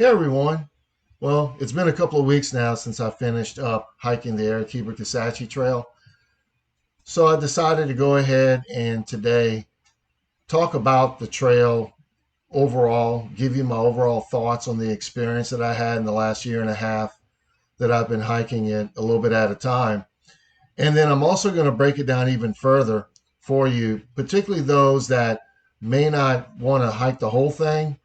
Hey everyone. Well, it's been a couple of weeks now since I finished up hiking the Heber Kisatchie Trail. So I decided to go ahead and today talk about the trail overall, give you my overall thoughts on the experience that I had in the last year and a half that I've been hiking it a little bit at a time. And then I'm also going to break it down even further for you, particularly those that may not want to hike the whole thing,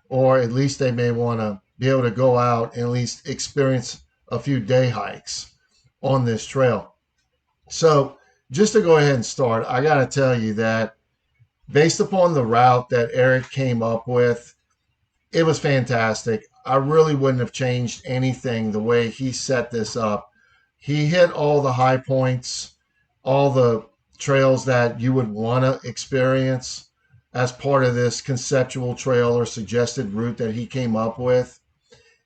or at least they may want to be able to go out and at least experience a few day hikes on this trail. So, just to go ahead and start, I got to tell you that based upon the route that Eric came up with, it was fantastic. I really wouldn't have changed anything the way he set this up. He hit all the high points, all the trails that you would want to experience as part of this conceptual trail or suggested route that he came up with.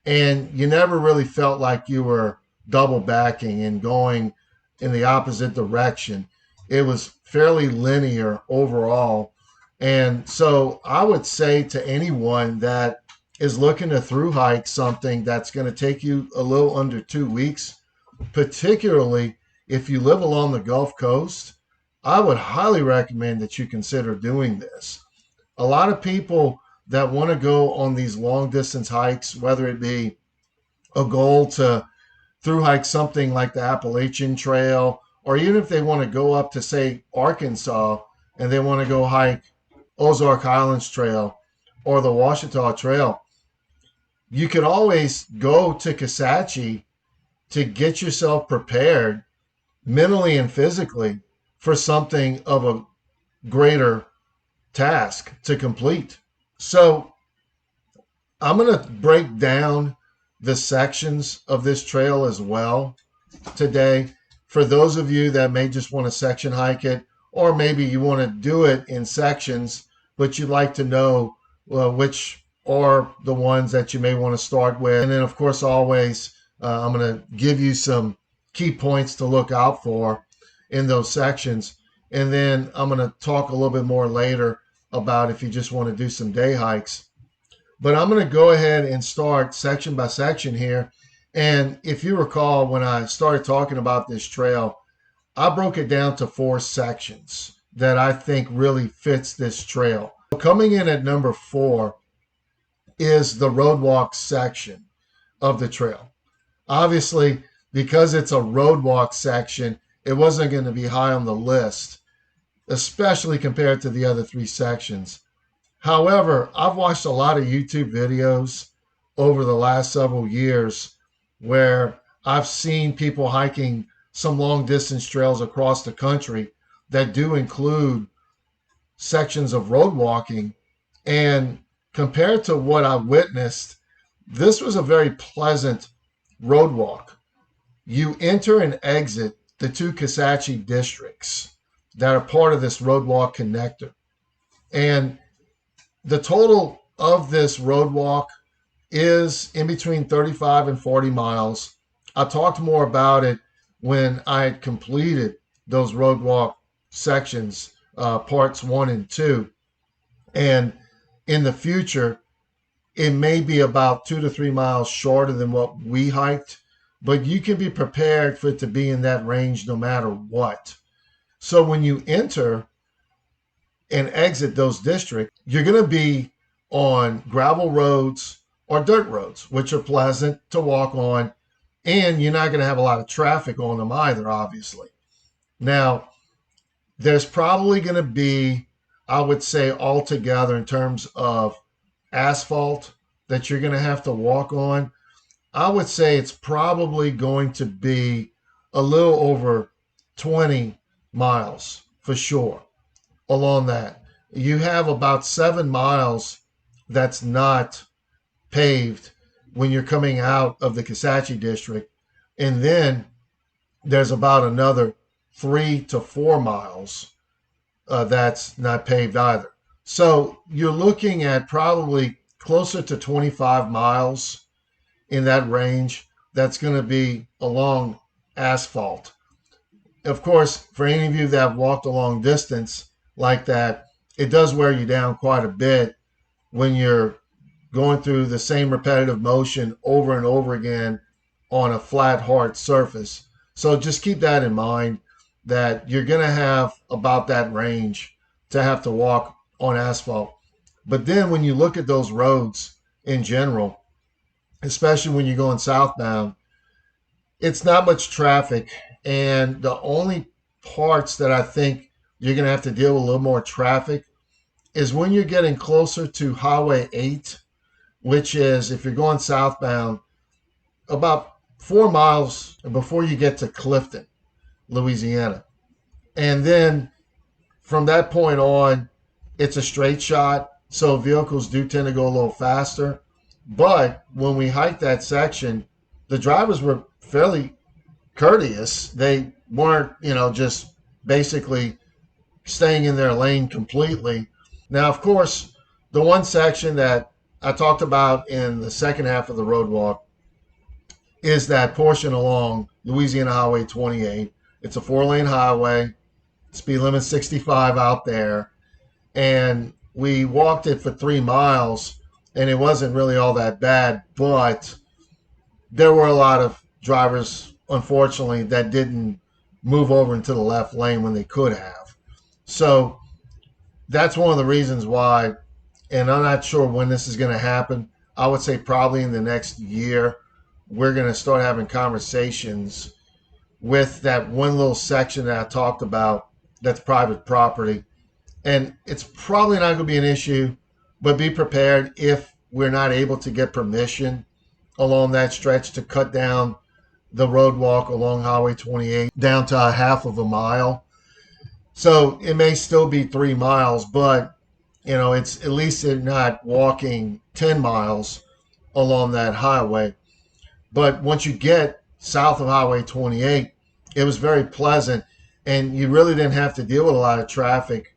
And you never really felt like you were double backing and going in the opposite direction. It was fairly linear overall. And so I would say to anyone that is looking to through hike something that's going to take you a little under 2 weeks, particularly if you live along the Gulf Coast, I would highly recommend that you consider doing this. A lot of people that want to go on these long distance hikes, whether it be a goal to through hike something like the Appalachian Trail, or even if they want to go up to, say, Arkansas and they want to go hike Ozark Highlands Trail or the Ouachita Trail, you could always go to Kisatchie to get yourself prepared mentally and physically for something of a greater task to complete. So I'm going to break down the sections of this trail as well today for those of you that may just want to section hike it, or maybe you want to do it in sections, but you'd like to know which are the ones that you may want to start with. And then, of course, always I'm going to give you some key points to look out for in those sections. And then I'm going to talk a little bit more later about if you just want to do some day hikes. But I'm going to go ahead and start section by section here. And if you recall, when I started talking about this trail, I broke it down to 4 sections that I think really fits this trail. Coming in at number 4 is the roadwalk section of the trail. Obviously, because it's a roadwalk section, it wasn't going to be high on the list, especially compared to the other 3 sections. However, I've watched a lot of YouTube videos over the last several years where I've seen people hiking some long distance trails across the country that do include sections of road walking. And compared to what I witnessed, this was a very pleasant road walk. You enter and exit the 2 Kisatchie districts that are part of this road walk connector. And the total of this road walk is in between 35 and 40 miles. I talked more about it when I had completed those road walk sections, parts 1 and 2. And in the future, it may be about 2 to 3 miles shorter than what we hiked, but you can be prepared for it to be in that range no matter what. So when you enter and exit those districts, you're going to be on gravel roads or dirt roads, which are pleasant to walk on, and you're not going to have a lot of traffic on them either, obviously. Now, there's probably going to be, I would say, altogether in terms of asphalt that you're going to have to walk on, I would say it's probably going to be a little over 20 miles for sure. Along that, you have about 7 miles that's not paved when you're coming out of the Kisatchie district, and then there's about another 3 to 4 miles that's not paved either. So you're looking at probably closer to 25 miles in that range that's going to be along asphalt. Of course, for any of you that have walked a long distance like that, it does wear you down quite a bit when you're going through the same repetitive motion over and over again on a flat, hard surface. So just keep that in mind, that you're going to have about that range to have to walk on asphalt. But then when you look at those roads in general, especially when you're going southbound, it's not much traffic. And the only parts that I think you're going to have to deal with a little more traffic is when you're getting closer to Highway 8, which is, if you're going southbound, about 4 miles before you get to Clifton, Louisiana. And then from that point on, it's a straight shot. So vehicles do tend to go a little faster. But when we hiked that section, the drivers were fairly courteous. They weren't, just basically staying in their lane completely. Now, of course, the one section that I talked about in the second half of the road walk is that portion along Louisiana Highway 28. It's a 4-lane highway, speed limit 65 out there. And we walked it for 3 miles, and it wasn't really all that bad, but there were a lot of drivers, unfortunately, that didn't move over into the left lane when they could have. So that's one of the reasons why, and I'm not sure when this is going to happen. I would say probably in the next year, we're going to start having conversations with that one little section that I talked about that's private property. And it's probably not going to be an issue, but be prepared if we're not able to get permission along that stretch to cut down the road walk along Highway 28 down to a half of a mile. So it may still be 3 miles, but it's at least they're not walking 10 miles along that highway. But once you get south of Highway 28, it was very pleasant, and you really didn't have to deal with a lot of traffic,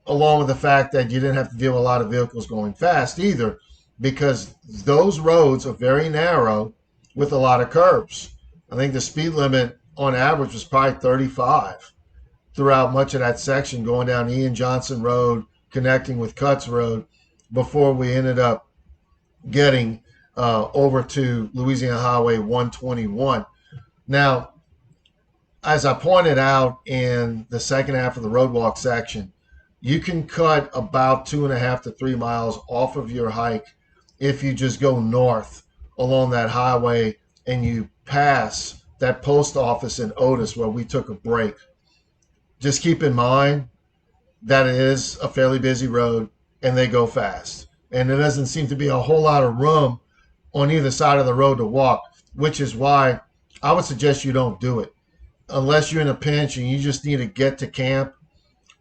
along with the fact that you didn't have to deal with a lot of vehicles going fast either, because those roads are very narrow with a lot of curves. I think the speed limit on average was probably 35 throughout much of that section, going down Ian Johnson Road, connecting with Cutts Road, before we ended up getting over to Louisiana Highway 121. Now, as I pointed out in the second half of the road walk section, you can cut about 2.5 to 3 miles off of your hike if you just go north along that highway and you pass that post office in Otis where we took a break. Just keep in mind that it is a fairly busy road and they go fast. And there doesn't seem to be a whole lot of room on either side of the road to walk, which is why I would suggest you don't do it. Unless you're in a pinch and you just need to get to camp,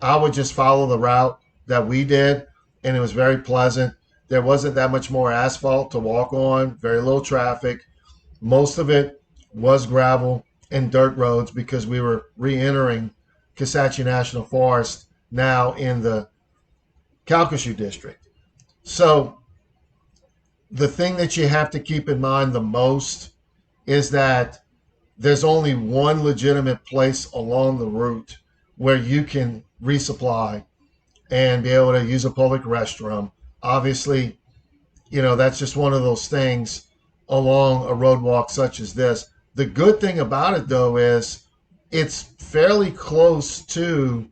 I would just follow the route that we did, and it was very pleasant. There wasn't that much more asphalt to walk on, very little traffic. Most of it was gravel and dirt roads because we were re-entering Kisatchie National Forest, now in the Calcasieu District. So the thing that you have to keep in mind the most is that there's only one legitimate place along the route where you can resupply and be able to use a public restroom. Obviously, that's just one of those things along a road walk such as this. The good thing about it, though, is it's fairly close to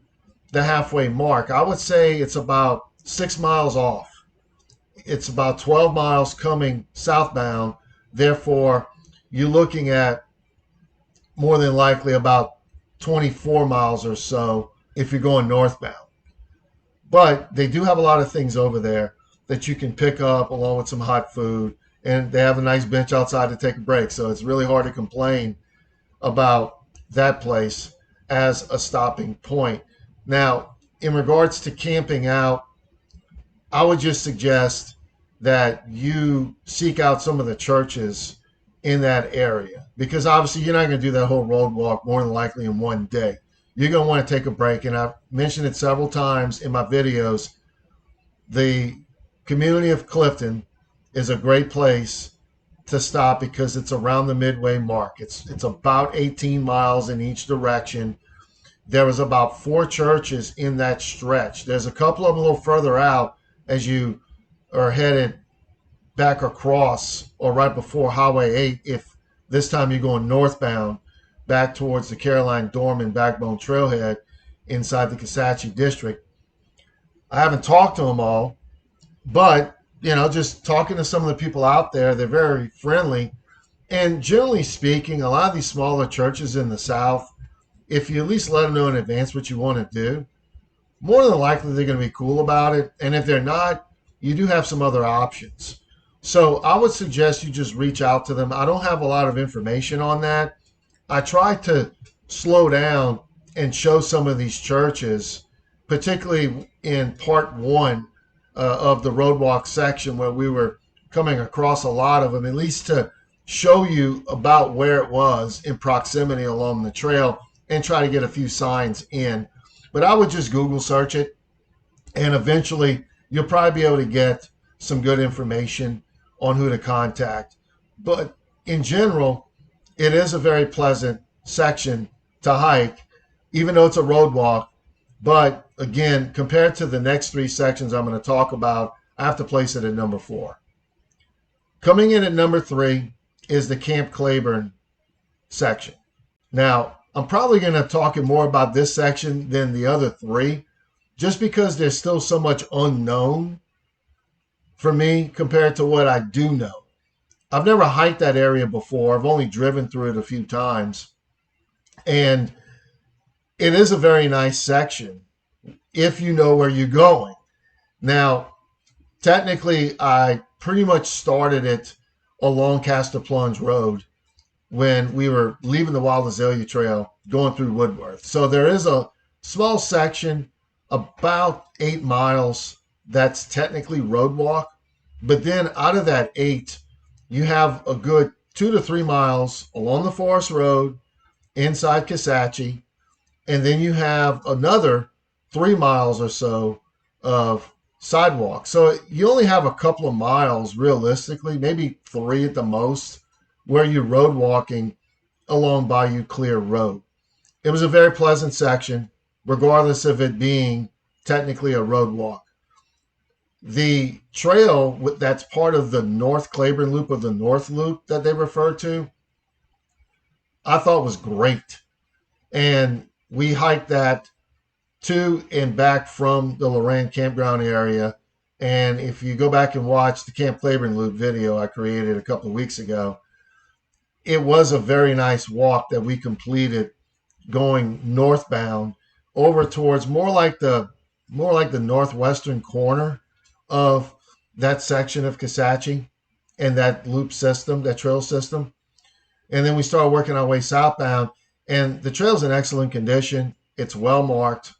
the halfway mark. I would say it's about 6 miles off. It's about 12 miles coming southbound. Therefore, you're looking at more than likely about 24 miles or so if you're going northbound. But they do have a lot of things over there that you can pick up along with some hot food. And they have a nice bench outside to take a break. So it's really hard to complain about that place as a stopping point. Now, in regards to camping out, I would just suggest that you seek out some of the churches in that area, because obviously you're not going to do that whole road walk more than likely in one day. You're going to want to take a break. And I've mentioned it several times in my videos. The community of Clifton is a great place to stop because it's around the midway mark. It's about 18 miles in each direction. There was about 4 churches in that stretch. There's a couple of them a little further out as you are headed back across or right before Highway 8 if this time you're going northbound back towards the Caroline-Dorman Backbone Trailhead inside the Kisatchie district. I haven't talked to them all, but just talking to some of the people out there, they're very friendly. And generally speaking, a lot of these smaller churches in the South, if you at least let them know in advance what you want to do, more than likely they're going to be cool about it. And if they're not, you do have some other options. So I would suggest you just reach out to them. I don't have a lot of information on that. I try to slow down and show some of these churches, particularly in part one of the roadwalk section where we were coming across a lot of them, at least to show you about where it was in proximity along the trail and try to get a few signs in. But I would just Google search it, and eventually you'll probably be able to get some good information on who to contact. But in general, it is a very pleasant section to hike, even though it's a road walk. But again, compared to the next three sections I'm going to talk about, I have to place it at number 4. Coming in at number 3 is the Camp Claiborne section. Now, I'm probably going to talk more about this section than the other 3, just because there's still so much unknown for me compared to what I do know. I've never hiked that area before. I've only driven through it a few times. And it is a very nice section if you know where you're going. Now, technically, I pretty much started it along Castor Plunge Road when we were leaving the Wild Azalea Trail going through Woodworth. So there is a small section, about 8 miles, that's technically road walk. But then out of that 8, you have a good 2 to 3 miles along the Forest Road inside Kisatchie. And then you have another 3 miles or so of sidewalk. So you only have a couple of miles realistically, maybe 3 at the most, where you're road walking along Bayou Clear Road. It was a very pleasant section, regardless of it being technically a road walk. The trail that's part of the North Claiborne Loop, or the North Loop that they refer to, I thought was great. And we hiked that to and back from the Loran campground area. And if you go back and watch the Camp Claiborne Loop video I created a couple of weeks ago, it was a very nice walk that we completed going northbound over towards more like the northwestern corner of that section of Kisatchie and that loop system, that trail system. And then we started working our way southbound, and the trail's in excellent condition. It's well marked.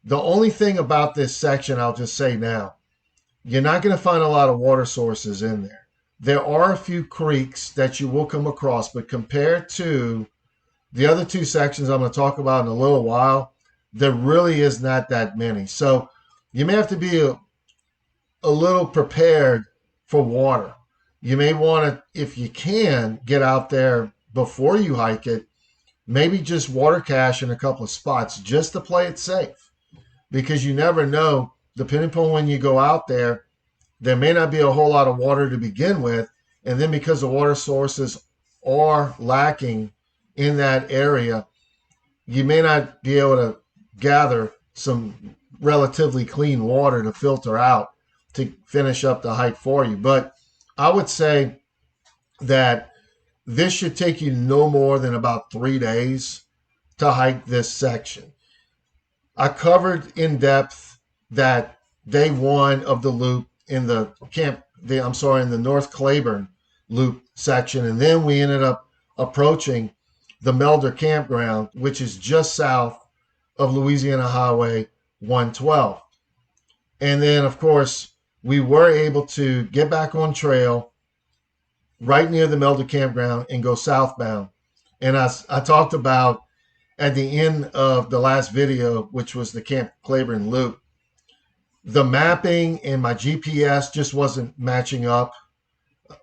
The only thing about this section, I'll just say now, you're not going to find a lot of water sources in there. There are a few creeks that you will come across, but compared to the other 2 sections I'm going to talk about in a little while, there really is not that many. So you may have to be a little prepared for water. You may want to, if you can, get out there before you hike it, maybe just water cache in a couple of spots just to play it safe, because you never know, depending upon when you go out there, there may not be a whole lot of water to begin with. And then because the water sources are lacking in that area, you may not be able to gather some relatively clean water to filter out to finish up the hike for you. But I would say that this should take you no more than about 3 days to hike this section. I covered in depth that day 1 of the loop in the North Claiborne Loop section, and then we ended up approaching the Melder Campground, which is just south of Louisiana Highway 112. And then, of course, we were able to get back on trail right near the Melder Campground and go southbound. And I talked about at the end of the last video, which was the Camp Claiborne Loop, the mapping and my GPS just wasn't matching up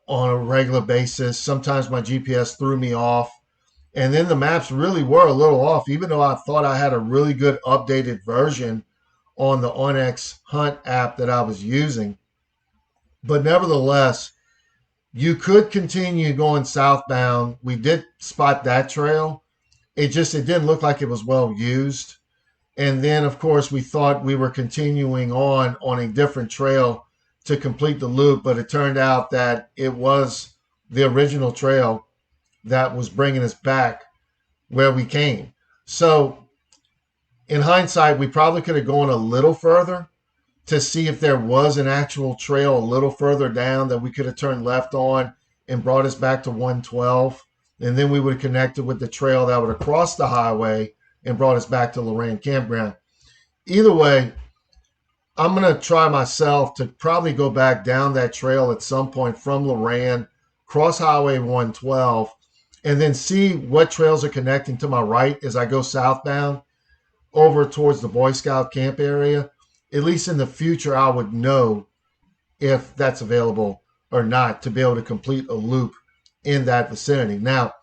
on a regular basis. Sometimes my GPS threw me off. And then the maps really were a little off, even though I thought I had a really good updated version on the Onyx Hunt app that I was using. But nevertheless, You could continue going southbound. We did spot that trail. It didn't look like it was well used. And then, of course, we thought we were continuing on a different trail to complete the loop, but it turned out that it was the original trail that was bringing us back where we came. So, in hindsight, we probably could have gone a little further to see if there was an actual trail a little further down that we could have turned left on and brought us back to 112. And then we would have connected with the trail that would have crossed the highway and brought us back to Loran Campground. Either way, I'm going to try myself to probably go back down that trail at some point from Loran, cross Highway 112, and then see what trails are connecting to my right as I go southbound over towards the Boy Scout camp area. At least in the future, I would know if that's available or not to be able to complete a loop in that vicinity. Now,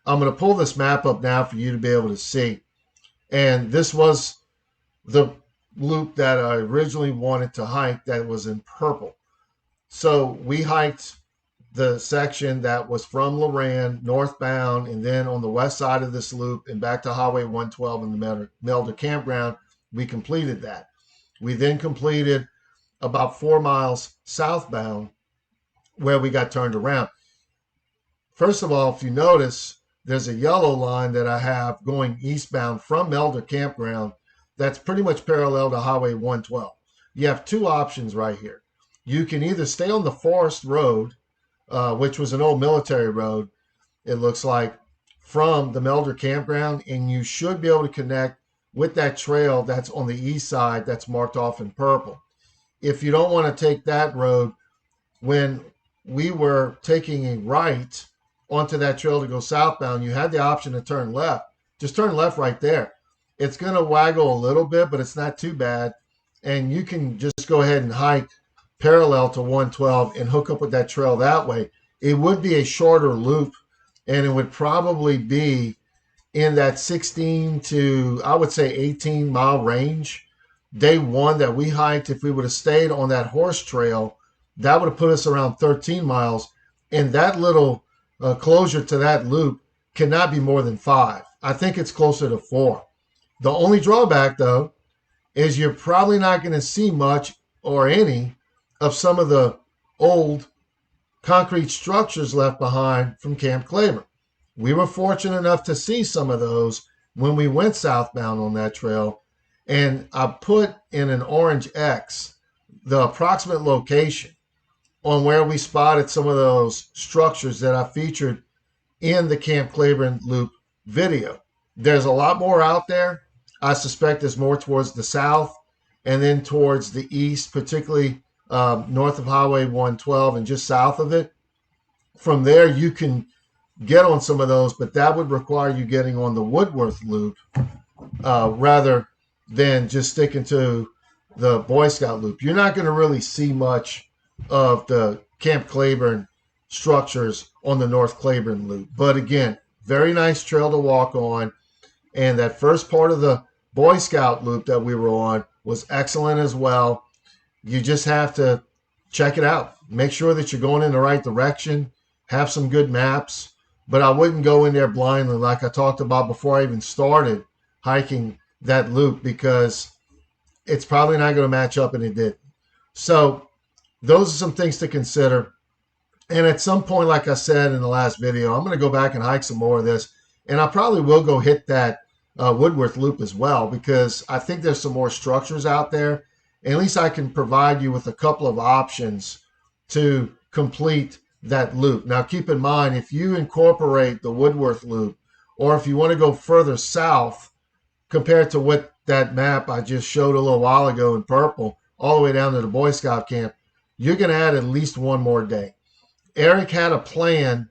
I'm going to pull this map up now for you to be able to see. And this was the loop that I originally wanted to hike that was in purple. So we hiked the section that was from Loran northbound, and then on the west side of this loop and back to Highway 112 in the Melder Campground, we completed that. We then completed about 4 miles southbound where we got turned around. First of all, if you notice, there's a yellow line that I have going eastbound from Melder Campground that's pretty much parallel to Highway 112. You have two options right here. You can either stay on the Forest Road, which was an old military road, it looks like, from the Melder Campground, and you should be able to connect with that trail that's on the east side that's marked off in purple. If you don't want to take that road, when we were taking a right onto that trail to go southbound, you had the option to turn left. Just turn left right there. It's going to waggle a little bit, but it's not too bad. And you can just go ahead and hike parallel to 112 and hook up with that trail that way. It would be a shorter loop, and it would probably be in that 16 to, I would say, 18 mile range. Day one that we hiked, if we would have stayed on that horse trail, that would have put us around 13 miles. And that little closure to that loop cannot be more than 5. I think it's closer to 4. The only drawback, though, is you're probably not going to see much or any of some of the old concrete structures left behind from Camp Claiborne. We were fortunate enough to see some of those when we went southbound on that trail, and I put in an orange X the approximate location on where we spotted some of those structures that I featured in the Camp Claiborne Loop video. There's a lot more out there. I suspect there's more towards the south and then towards the east, particularly north of Highway 112 and just south of it. From there, you can get on some of those, but that would require you getting on the Woodworth Loop rather than just sticking to the Boy Scout Loop. You're not going to really see much of the Camp Claiborne structures on the North Claiborne Loop. But again, very nice trail to walk on. And that first part of the Boy Scout Loop that we were on was excellent as well. You just have to check it out. Make sure that you're going in the right direction. Have some good maps. But I wouldn't go in there blindly like I talked about before I even started hiking that loop, because it's probably not going to match up, and it didn't. So those are some things to consider. And at some point, like I said in the last video, I'm going to go back and hike some more of this. And I probably will go hit that Woodworth Loop as well, because I think there's some more structures out there. And at least I can provide you with a couple of options to complete that loop. Now, keep in mind, if you incorporate the Woodworth Loop, or if you want to go further south compared to what that map I just showed a little while ago in purple, all the way down to the Boy Scout camp, you're going to add at least one more day. Eric had a plan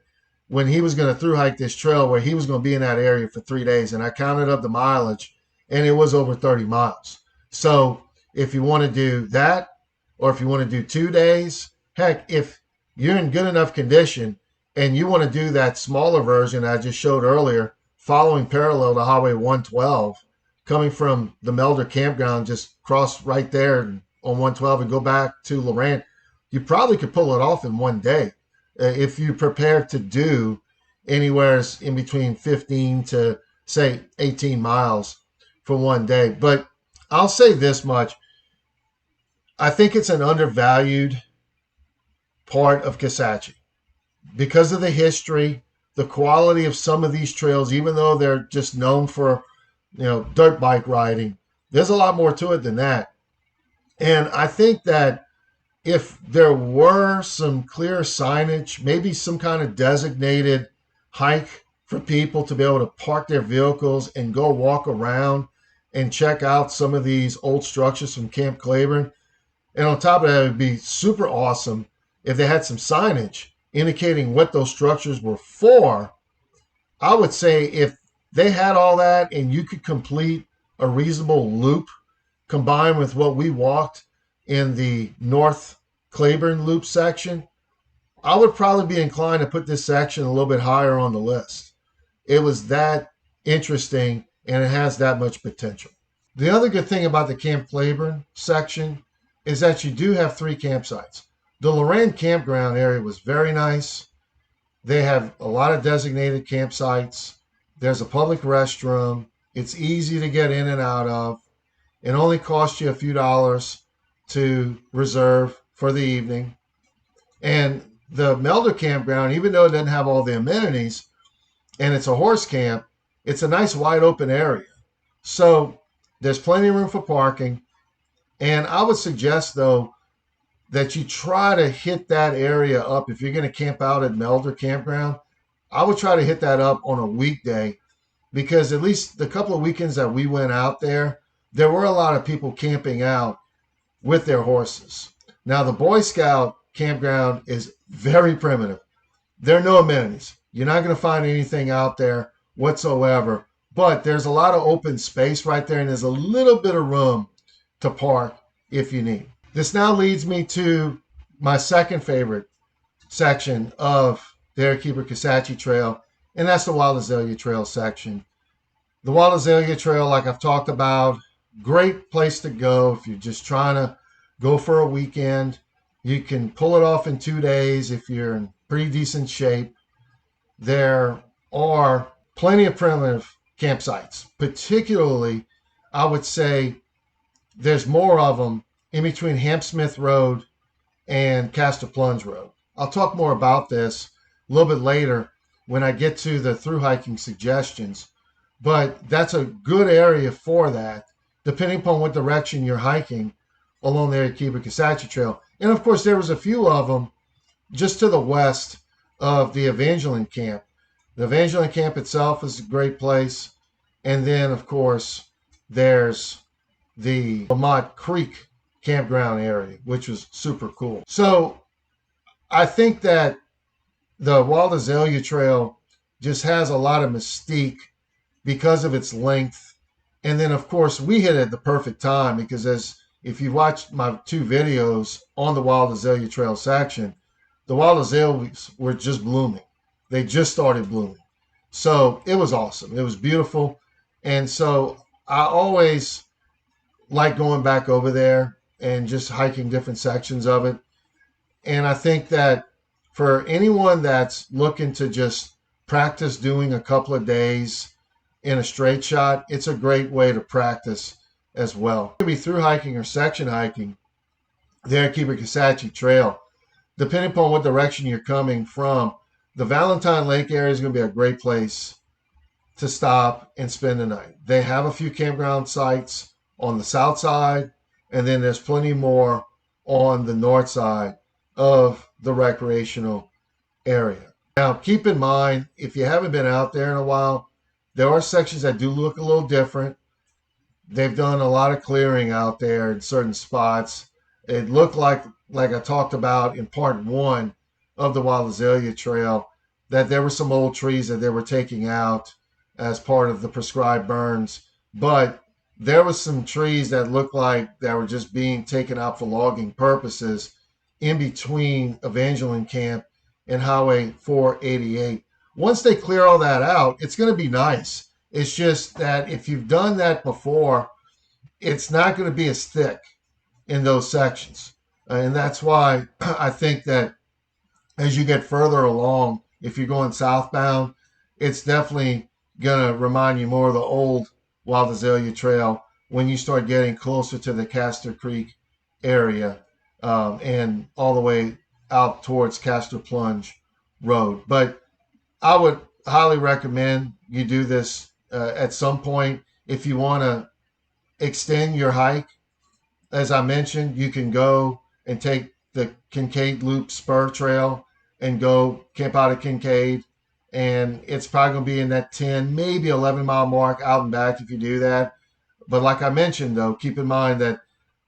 when he was going to thru hike this trail where he was going to be in that area for 3 days, and I counted up the mileage, and it was over 30 miles. So if you want to do that, or if you want to do 2 days, heck, if you're in good enough condition and you want to do that smaller version I just showed earlier, following parallel to Highway 112, coming from the Melder Campground, just cross right there on 112 and go back to Loran, you probably could pull it off in 1 day. if you prepare to do anywhere in between 15 to say 18 miles for one day. But I'll say this much. I think it's an undervalued part of Kisatchie because of the history, the quality of some of these trails, even though they're just known for, dirt bike riding. There's a lot more to it than that. And I think that if there were some clear signage, maybe some kind of designated hike for people to be able to park their vehicles and go walk around and check out some of these old structures from Camp Claiborne. And on top of that, it would be super awesome if they had some signage indicating what those structures were for. I would say if they had all that and you could complete a reasonable loop combined with what we walked in the North Claiborne loop section, I would probably be inclined to put this section a little bit higher on the list. It was that interesting and it has that much potential. The other good thing about the Camp Claiborne section is that you do have 3 campsites. The Loran campground area was very nice. They have a lot of designated campsites. There's a public restroom. It's easy to get in and out of. It only costs you a few dollars to reserve for the evening. And the Melder campground, even though it doesn't have all the amenities and it's a horse camp, it's a nice wide open area. So there's plenty of room for parking. And I would suggest, though, that you try to hit that area up. If you're going to camp out at Melder campground, I would try to hit that up on a weekday, because at least the couple of weekends that we went out there were a lot of people camping out with their horses. Now, the Boy Scout campground is very primitive. There are no amenities. You're not going to find anything out there whatsoever, but there's a lot of open space right there, and there's a little bit of room to park if you need. This now leads me to my second favorite section of the Arequipa Kisatchie Trail, and that's the Wild Azalea Trail section. The Wild Azalea Trail, like I've talked about, great place to go if you're just trying to go for a weekend. You can pull it off in 2 days if you're in pretty decent shape. There are plenty of primitive campsites. Particularly, I would say there's more of them in between Hampsmith Road and Castor Plunge Road. I'll talk more about this a little bit later when I get to the thru hiking suggestions. But that's a good area for that, depending upon what direction you're hiking along the Arequipa Kisatchie Trail. And of course, there was a few of them just to the west of the Evangeline Camp. The Evangeline Camp itself is a great place. And then, of course, there's the Lamont Creek campground area, which was super cool. So I think that the Wild Azalea Trail just has a lot of mystique because of its length. And then, of course, we hit it at the perfect time, because if you watched my 2 videos on the Wild Azalea Trail section, the wild azaleas were just blooming. They just started blooming. So it was awesome. It was beautiful. And so I always like going back over there and just hiking different sections of it. And I think that for anyone that's looking to just practice doing a couple of days in a straight shot, it's a great way to practice as well. It could be through hiking or section hiking the Arequipa Kisatchie Trail. Depending upon what direction you're coming from, the Valentine Lake area is going to be a great place to stop and spend the night. They have a few campground sites on the south side, and then there's plenty more on the north side of the recreational area. Now, keep in mind, if you haven't been out there in a while, there are sections that do look a little different. They've done a lot of clearing out there in certain spots. It looked like I talked about in part 1 of the Wild Azalea Trail, that there were some old trees that they were taking out as part of the prescribed burns. But there was some trees that looked like that were just being taken out for logging purposes in between Evangeline Camp and Highway 488. Once they clear all that out, it's going to be nice. It's just that if you've done that before, it's not going to be as thick in those sections. And that's why I think that as you get further along, if you're going southbound, it's definitely going to remind you more of the old Wild Azalea Trail when you start getting closer to the Castor Creek area, and all the way out towards Castor Plunge Road. But I would highly recommend you do this at some point if you want to extend your hike. As I mentioned, you can go and take the Kincaid Loop Spur Trail and go camp out at Kincaid. And it's probably going to be in that 10, maybe 11-mile mark out and back if you do that. But like I mentioned, though, keep in mind that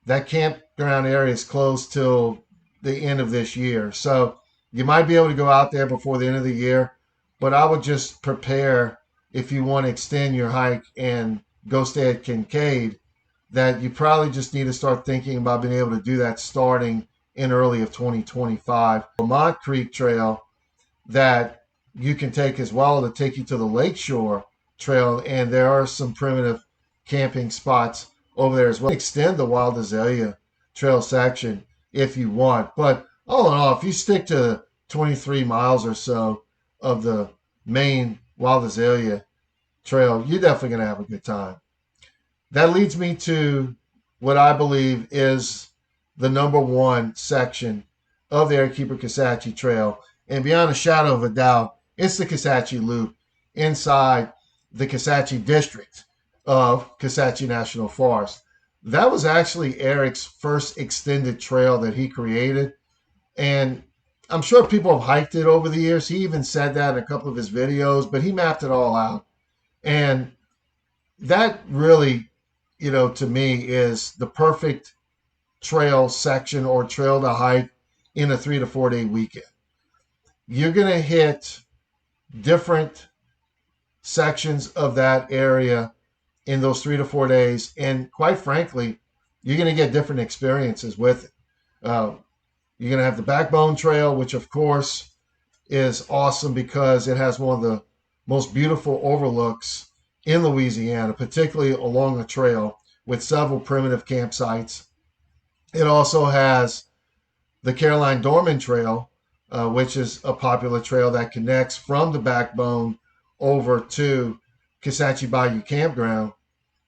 that campground area is closed till the end of this year. So you might be able to go out there before the end of the year. But I would just prepare, if you want to extend your hike and go stay at Kincaid, that you probably just need to start thinking about being able to do that starting in early of 2025. Vermont Creek Trail that you can take as well to take you to the Lakeshore Trail, and there are some primitive camping spots over there as well. Extend the Wild Azalea Trail section if you want, but all in all, if you stick to 23 miles or so of the main Wild Azalea Trail, you're definitely going to have a good time. That leads me to what I believe is the number one section of the Arequipa Kisatchie Trail. And beyond a shadow of a doubt, it's the Kisatchie Loop inside the Kisatchie district of Kisatchie National Forest. That was actually Eric's first extended trail that he created. And I'm sure people have hiked it over the years. He even said that in a couple of his videos, but he mapped it all out. And that really, to me, is the perfect trail section or trail to hike in a 3 to 4 day weekend. You're going to hit different sections of that area in those 3 to 4 days. And quite frankly, you're going to get different experiences with it. You're going to have the Backbone Trail, which of course is awesome because it has one of the most beautiful overlooks in Louisiana, particularly along the trail with several primitive campsites. It also has the Caroline Dorman Trail, which is a popular trail that connects from the Backbone over to Kisatchie Bayou Campground.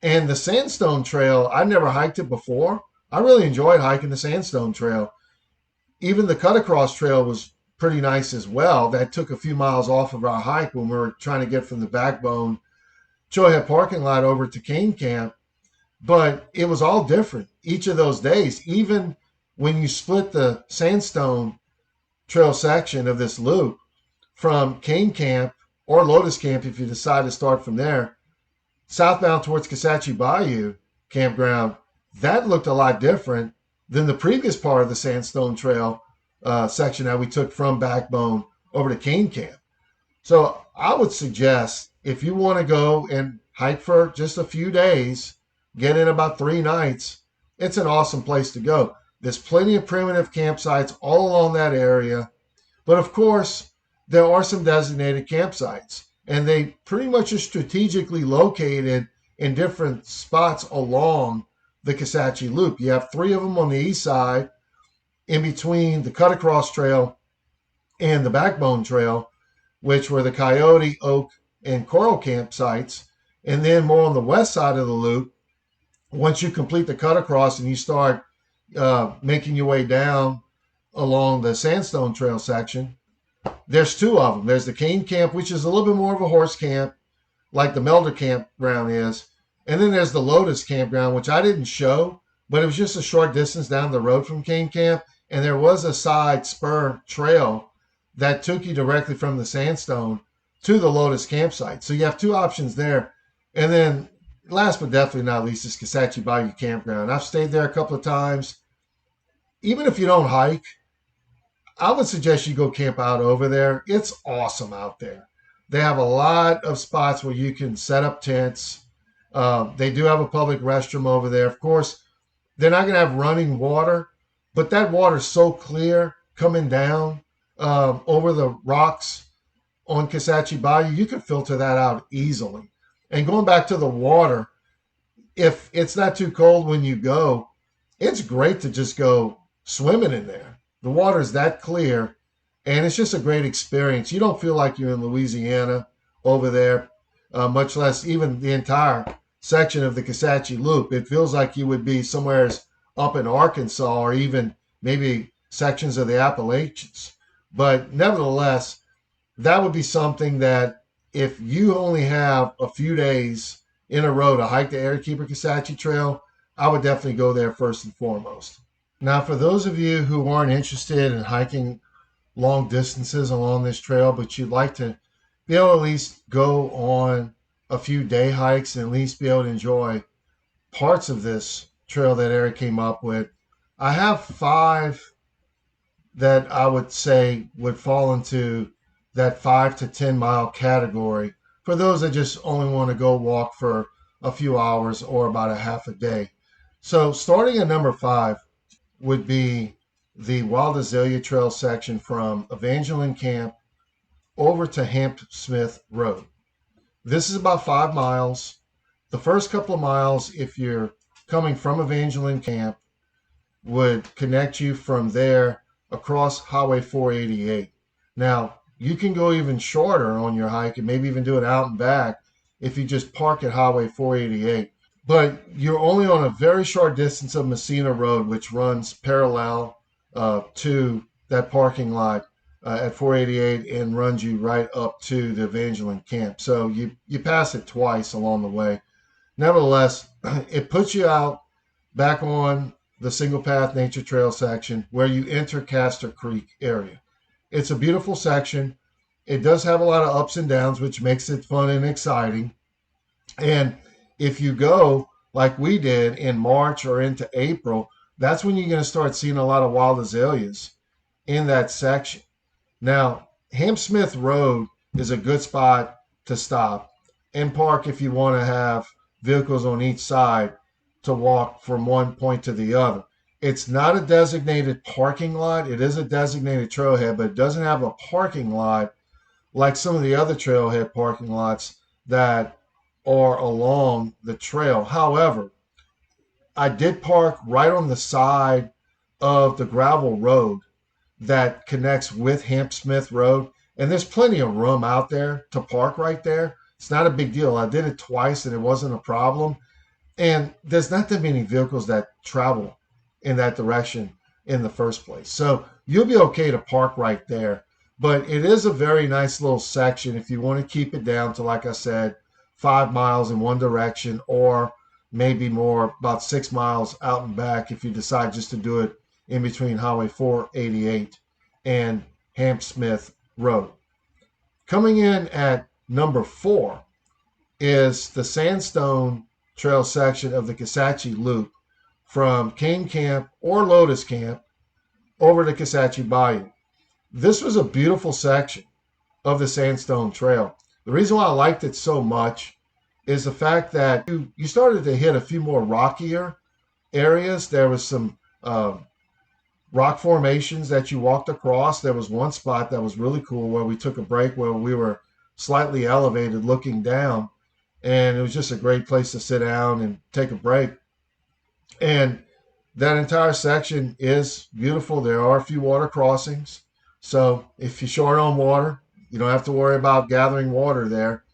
And the Sandstone Trail, I never hiked it before. I really enjoyed hiking the Sandstone Trail. Even the Cut Across Trail was pretty nice as well. That took a few miles off of our hike when we were trying to get from the Backbone Chohead parking lot over to Cane Camp. But it was all different each of those days. Even when you split the Sandstone Trail section of this loop from Cane Camp or Lotus Camp, if you decide to start from there, southbound towards Kisatchie Bayou Campground, that looked a lot different than the previous part of the Sandstone Trail section that we took from Backbone over to Cane Camp. So I would suggest, if you want to go and hike for just a few days, get in about 3 nights, it's an awesome place to go. There's plenty of primitive campsites all along that area. But of course, there are some designated campsites, and they pretty much are strategically located in different spots along the Kisatchie Loop. You have 3 of them on the east side, in between the Cut Across Trail and the Backbone Trail, which were the Coyote, Oak, and Coral campsites. And then more on the west side of the loop, once you complete the Cut Across and you start making your way down along the Sandstone Trail section, there's 2 of them. There's the Cane Camp, which is a little bit more of a horse camp, like the Melder Campground is. And then there's the Lotus Campground, which I didn't show, but it was just a short distance down the road from Cane Camp. And there was a side spur trail that took you directly from the Sandstone to the Lotus campsite. So you have 2 options there. And then last but definitely not least is Kisatchie Bayou Campground. I've stayed there a couple of times. Even if you don't hike, I would suggest you go camp out over there. It's awesome out there. They have a lot of spots where you can set up tents. They do have a public restroom over there. Of course, they're not going to have running water, but that water is so clear coming down over the rocks on Kisatchie Bayou, you can filter that out easily. And going back to the water, if it's not too cold when you go, it's great to just go swimming in there. The water is that clear, And it's just a great experience. You don't feel like you're in Louisiana over there, much less even the entire section of the Kisatchie Loop. It feels like you would be somewhere up in Arkansas or even maybe sections of the Appalachians. But nevertheless, that would be something that if you only have a few days in a row to hike the Airkeeper Kisatchie Trail, I would definitely go there first and foremost. Now, for those of you who aren't interested in hiking long distances along this trail, but you'd like to be able to at least go on a few day hikes and at least be able to enjoy parts of this trail that Eric came up with, I have 5 that I would say would fall into that 5 to 10 mile category for those that just only want to go walk for a few hours or about a half a day. So starting at number 5 would be the Wild Azalea Trail section from Evangeline Camp over to Hamp-Smith Road. This is about 5 miles. The first couple of miles, if you're coming from Evangeline Camp, would connect you from there across Highway 488. Now, you can go even shorter on your hike and maybe even do it out and back if you just park at Highway 488. But you're only on a very short distance of Messina Road, which runs parallel to that parking lot at 488 and runs you right up to the Evangeline Camp. So you pass it twice along the way. Nevertheless, it puts you out back on the single path nature trail section where you enter Castor Creek area. It's a beautiful section. It does have a lot of ups and downs, which makes it fun and exciting. And if you go like we did in March or into April, that's when you're going to start seeing a lot of wild azaleas in that section. Now, Hamp-Smith Road is a good spot to stop and park if you want to have vehicles on each side to walk from one point to the other. It's not a designated parking lot. It is a designated trailhead, but it doesn't have a parking lot like some of the other trailhead parking lots that are along the trail. However, I did park right on the side of the gravel road that connects with Hamp-Smith Road, and there's plenty of room out there to park right there. It's not a big deal. I did it twice and it wasn't a problem. And there's not that many vehicles that travel in that direction in the first place. So you'll be okay to park right there. But it is a very nice little section if you want to keep it down to, like I said, 5 miles in one direction or maybe more, about 6 miles out and back if you decide just to do it in between Highway 488 and Hamp-Smith Road. Coming in at number 4 is the Sandstone Trail section of the Kisatchie Loop from Cane Camp or Lotus Camp over to Kisatchie Bayou. This was a beautiful section of the Sandstone Trail. The reason why I liked it so much is the fact that you started to hit a few more rockier areas. There was some rock formations that you walked across. There was one spot that was really cool where we took a break where we were slightly elevated looking down, and it was just a great place to sit down and take a break. And that entire section is beautiful. There are a few water crossings, so if you're short on water, you don't have to worry about gathering water there.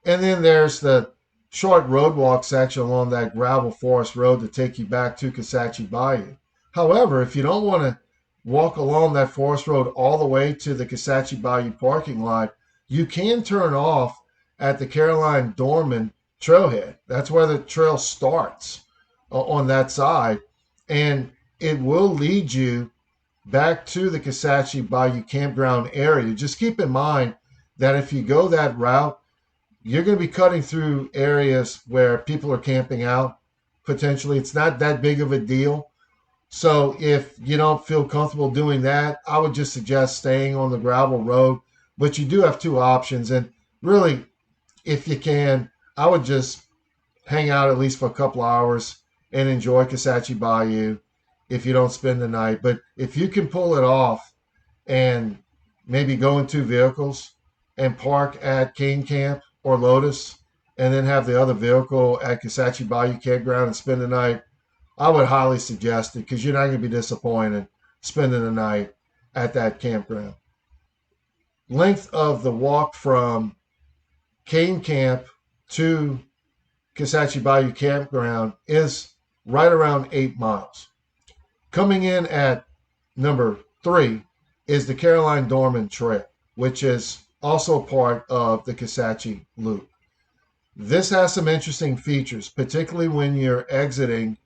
And then there's the short road walk section along that gravel forest road to take you back to Kisatchie Bayou. However, if you don't want to walk along that forest road all the way to the Kisatchie Bayou parking lot, you can turn off at the Caroline Dorman trailhead. That's where the trail starts on that side, and it will lead you back to the Kisatchie Bayou campground area. Just keep in mind that if you go that route, you're going to be cutting through areas where people are camping out. Potentially, it's not that big of a deal. So if you don't feel comfortable doing that, I would just suggest staying on the gravel road. But you do have 2 options. And really, if you can, I would just hang out at least for a couple hours and enjoy Kisatchie Bayou if you don't spend the night. But if you can pull it off and maybe go in 2 vehicles and park at Cane Camp or Lotus and then have the other vehicle at Kisatchie Bayou campground and spend the night, I would highly suggest it because you're not going to be disappointed spending the night at that campground. length of the walk from Cane Camp to Kisatchie Bayou Campground is right around 8 miles. Coming in at number 3 is the Caroline Dorman Trail, which is also part of the Kisatchie Loop. This has some interesting features, particularly when you're exiting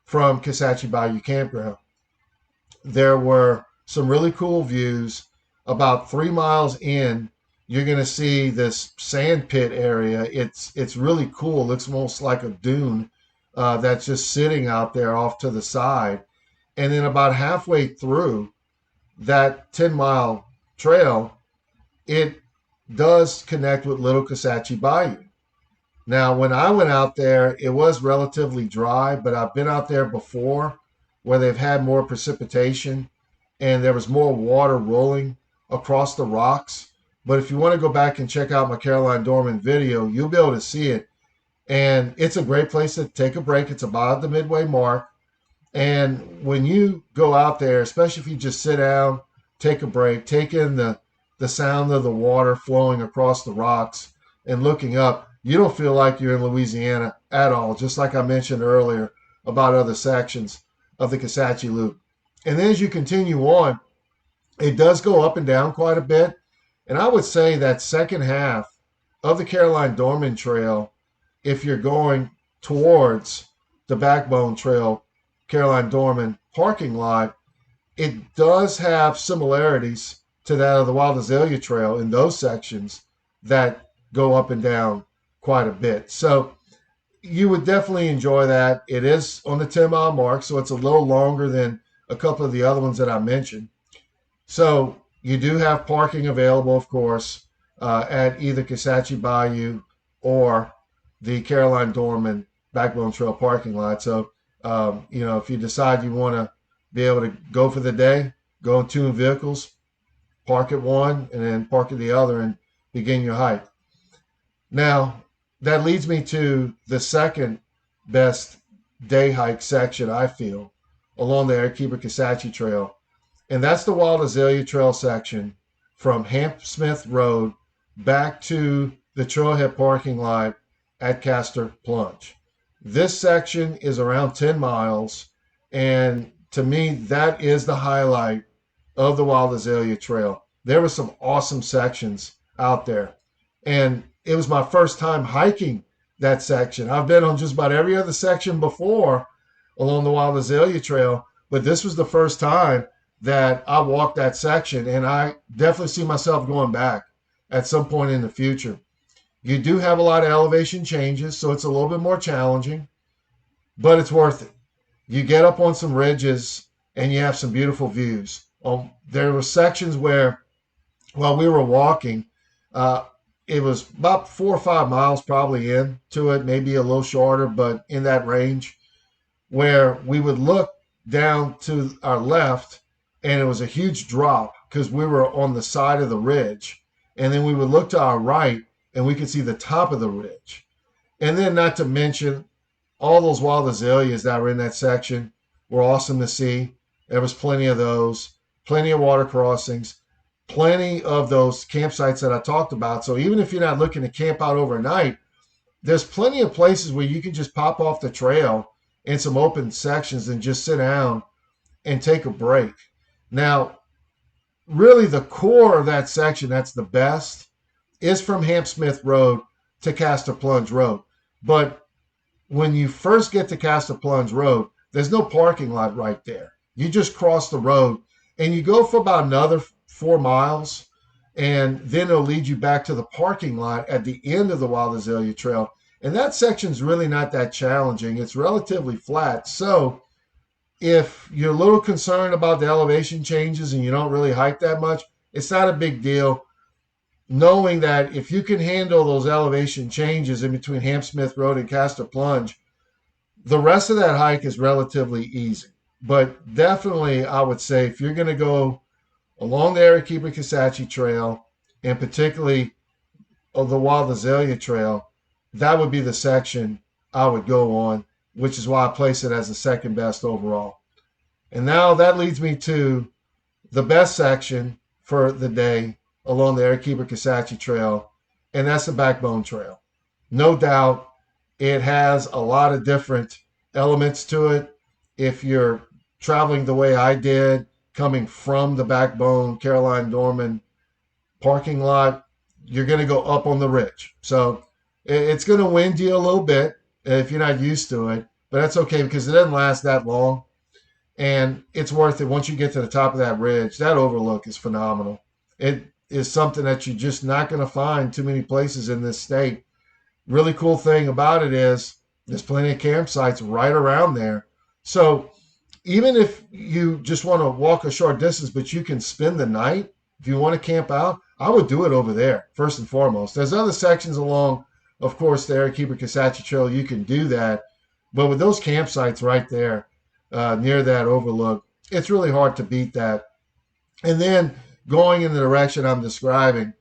from Kisatchie Bayou Campground. There were some really cool views. About 3 miles in, you're going to see this sand pit area. It's really cool. It looks almost like a dune that's just sitting out there off to the side. And then about halfway through that 10-mile trail, it does connect with Little Kisatchie Bayou. Now, when I went out there, it was relatively dry, but I've been out there before where they've had more precipitation and there was more water rolling across the rocks. But if you want to go back and check out my Caroline Dorman video, you'll be able to see it. And it's a great place to take a break. It's about the midway mark. And when you go out there, especially if you just sit down, take a break, take in the sound of the water flowing across the rocks and looking up, you don't feel like you're in Louisiana at all, just like I mentioned earlier about other sections of the Kisatchie Loop. And then as you continue on, it does go up and down quite a bit. And I would say that second half of the Caroline Dorman Trail, if you're going towards the Backbone Trail, Caroline Dorman parking lot, it does have similarities to that of the Wild Azalea Trail in those sections that go up and down quite a bit. So you would definitely enjoy that. It is on the 10-mile mark, so it's a little longer than a couple of the other ones that I mentioned. So you do have parking available, of course, at either Kisatchie Bayou or the Caroline Dorman Backbone Trail parking lot. So, if you decide you want to be able to go for the day, go in 2 vehicles, park at one, and then park at the other and begin your hike. Now, that leads me to the second best day hike section, I feel, along the Arequipa Kisatchie Trail. And that's the Wild Azalea Trail section from Hamp-Smith Road back to the trailhead parking lot at Castor Plunge. This section is around 10 miles, and to me, that is the highlight of the Wild Azalea Trail. There were some awesome sections out there, and it was my first time hiking that section. I've been on just about every other section before along the Wild Azalea Trail, but this was the first time that I walked that section, and I definitely see myself going back at some point in the future. You do have a lot of elevation changes, so it's a little bit more challenging, but it's worth it. You get up on some ridges, and you have some beautiful views. There were sections where, while we were walking, it was about 4 or 5 miles probably into it, maybe a little shorter, but in that range, where we would look down to our left, and it was a huge drop because we were on the side of the ridge. And then we would look to our right, and we could see the top of the ridge. And then not to mention, all those wild azaleas that were in that section were awesome to see. There was plenty of those, plenty of water crossings, plenty of those campsites that I talked about. So even if you're not looking to camp out overnight, there's plenty of places where you can just pop off the trail in some open sections and just sit down and take a break. Now, really the core of that section that's the best is from Hamp-Smith Road to Castor Plunge Road. But when you first get to Castor Plunge Road, there's no parking lot right there. You just cross the road and you go for about another 4 miles, and then it'll lead you back to the parking lot at the end of the Wild Azalea Trail. And that section's really not that challenging. It's relatively flat. So if you're a little concerned about the elevation changes and you don't really hike that much, it's not a big deal. Knowing that if you can handle those elevation changes in between Hamp-Smith Road and Castor Plunge, the rest of that hike is relatively easy. But definitely, I would say if you're going to go along the Arequipa Kisatchie Trail, and particularly of the Wild Azalea Trail, that would be the section I would go on, which is why I place it as the second best overall. And now that leads me to the best section for the day along the Arequipa Kisatchie Trail, and that's the Backbone Trail. No doubt, it has a lot of different elements to it. If you're traveling the way I did, coming from the Backbone Caroline Dorman parking lot, you're going to go up on the ridge. So it's going to wind you a little bit if you're not used to it, but that's okay because it doesn't last that long. And it's worth it once you get to the top of that ridge. That overlook is phenomenal. It is something that you're just not going to find too many places in this state. Really cool thing about it is there's plenty of campsites right around there. So even if you just want to walk a short distance, but you can spend the night, if you want to camp out, I would do it over there first and foremost. There's other sections along, of course, the Arequipa Kisatchie Trail. You can do that. But with those campsites right there near that overlook, it's really hard to beat that. And then going in the direction I'm describing,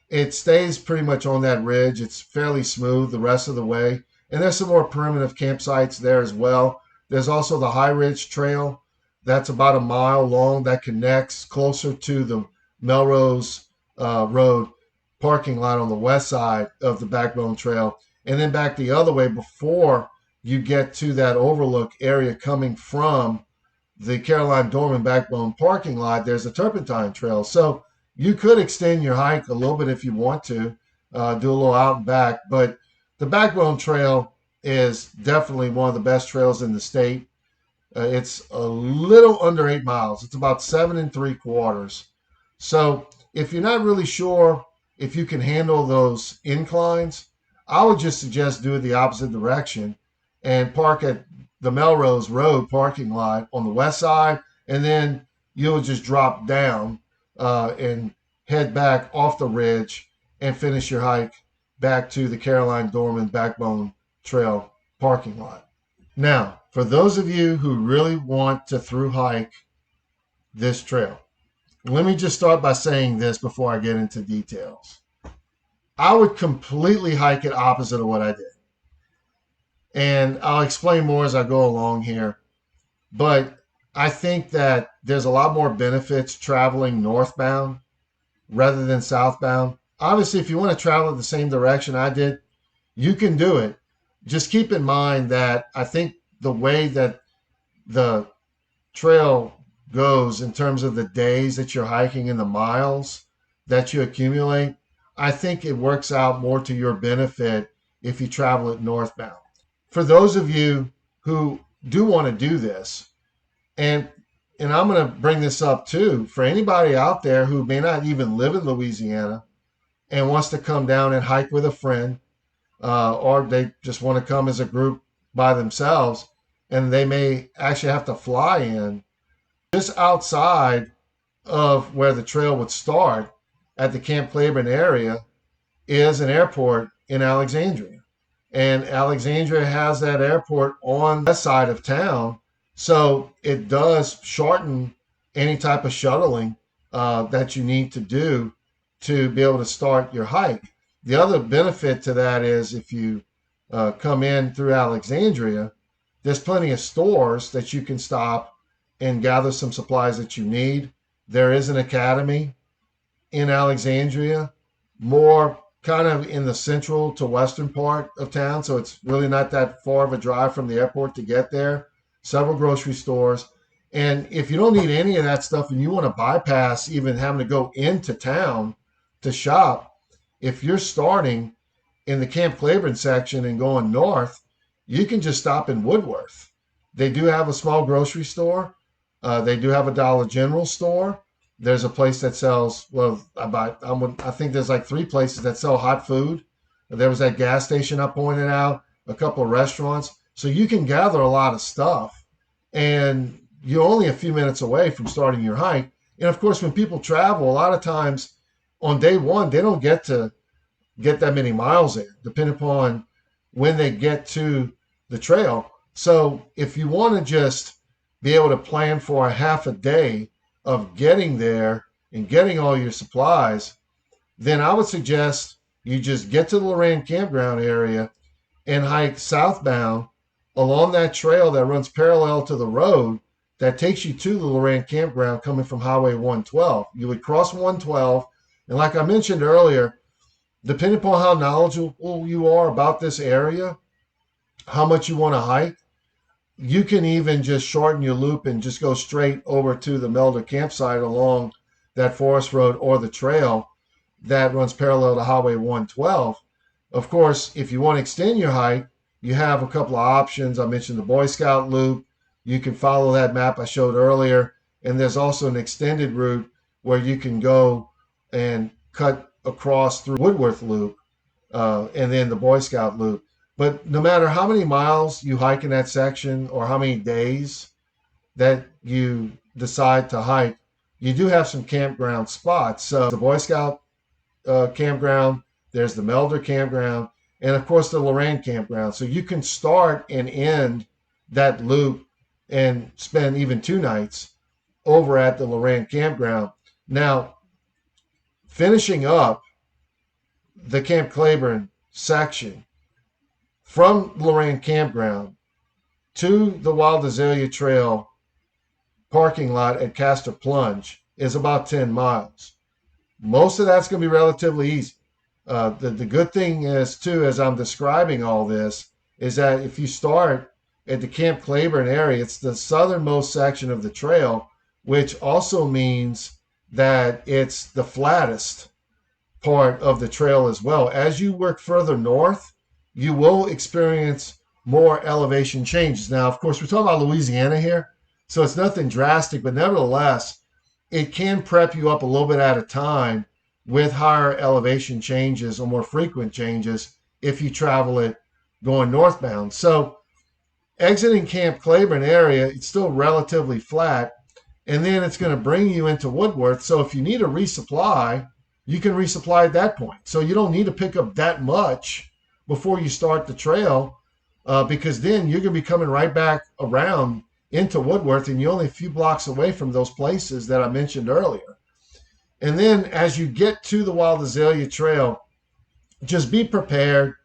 it stays pretty much on that ridge. It's fairly smooth the rest of the way. And there's some more primitive campsites there as well. There's also the High Ridge Trail. That's about a mile long that connects closer to the Melrose Road parking lot on the west side of the Backbone Trail. And then back the other way before you get to that overlook area coming from the Caroline Dorman Backbone parking lot, there's a Turpentine Trail. So you could extend your hike a little bit if you want to, do a little out and back. But the Backbone Trail is definitely one of the best trails in the state. It's a little under 8 miles. It's about 7 3/4. So if you're not really sure if you can handle those inclines, I would just suggest do it the opposite direction and park at the Melrose Road parking lot on the west side, and then you'll just drop down and head back off the ridge and finish your hike back to the Caroline Dorman Backbone Trail parking lot. Now, for those of you who really want to through hike this trail, let me just start by saying this before I get into details. I would completely hike it opposite of what I did. And I'll explain more as I go along here. But I think that there's a lot more benefits traveling northbound rather than southbound. Obviously, if you want to travel in the same direction I did, you can do it. Just keep in mind that I think the way that the trail goes in terms of the days that you're hiking and the miles that you accumulate, I think it works out more to your benefit if you travel it northbound. For those of you who do want to do this, and I'm going to bring this up too, for anybody out there who may not even live in Louisiana and wants to come down and hike with a friend, or they just want to come as a group by themselves, and they may actually have to fly in, just outside of where the trail would start at the Camp Claiborne area is an airport in Alexandria. And Alexandria has that airport on that side of town. So it does shorten any type of shuttling that you need to do to be able to start your hike. The other benefit to that is if you come in through Alexandria, there's plenty of stores that you can stop and gather some supplies that you need. There is an academy in Alexandria, more kind of in the central to western part of town, so it's really not that far of a drive from the airport to get there. Several grocery stores. And if you don't need any of that stuff and you want to bypass even having to go into town to shop, if you're starting in the Camp Claiborne section and going north, you can just stop in Woodworth. They do have a small grocery store. They do have a Dollar General store. There's a place that sells, well, I think there's like 3 places that sell hot food. There was that gas station I pointed out, a couple of restaurants. So you can gather a lot of stuff. And you're only a few minutes away from starting your hike. And of course, when people travel, a lot of times on day one, they don't get to get that many miles in, depending upon when they get to the trail. So if you want to just be able to plan for a half a day of getting there and getting all your supplies, then I would suggest you just get to the Loran campground area and hike southbound along that trail that runs parallel to the road that takes you to the Loran campground coming from Highway 112. You would cross 112, And like I mentioned earlier, depending upon how knowledgeable you are about this area, how much you want to hike, you can even just shorten your loop and just go straight over to the Melder campsite along that forest road or the trail that runs parallel to Highway 112. Of course, if you want to extend your hike, you have a couple of options. I mentioned the Boy Scout loop. You can follow that map I showed earlier. And there's also an extended route where you can go and cut across through Woodworth Loop and then the Boy Scout loop. But no matter how many miles you hike in that section or how many days that you decide to hike, you do have some campground spots. So the Boy Scout campground, there's the Melder campground, and of course the Lorraine campground. So you can start and end that loop and spend even 2 nights over at the Lorraine campground. Now, finishing up the Camp Claiborne section from Lorraine campground to the Wild Azalea Trail parking lot at Castor Plunge is about 10 miles. Most of that's going to be relatively easy. The good thing is, too, as I'm describing all this, is that if you start at the Camp Claiborne area, it's the southernmost section of the trail, which also means that it's the flattest part of the trail as well. As you work further north, you will experience more elevation changes. Now, of course, we're talking about Louisiana here, so it's nothing drastic, but nevertheless, it can prep you up a little bit at a time with higher elevation changes or more frequent changes if you travel it going northbound. So exiting Camp Claiborne area, it's still relatively flat, and then it's going to bring you into Woodworth. So if you need a resupply, you can resupply at that point. So you don't need to pick up that much before you start the trail, because then you're going to be coming right back around into Woodworth, and you're only a few blocks away from those places that I mentioned earlier. And then as you get to the Wild Azalea Trail, just be prepared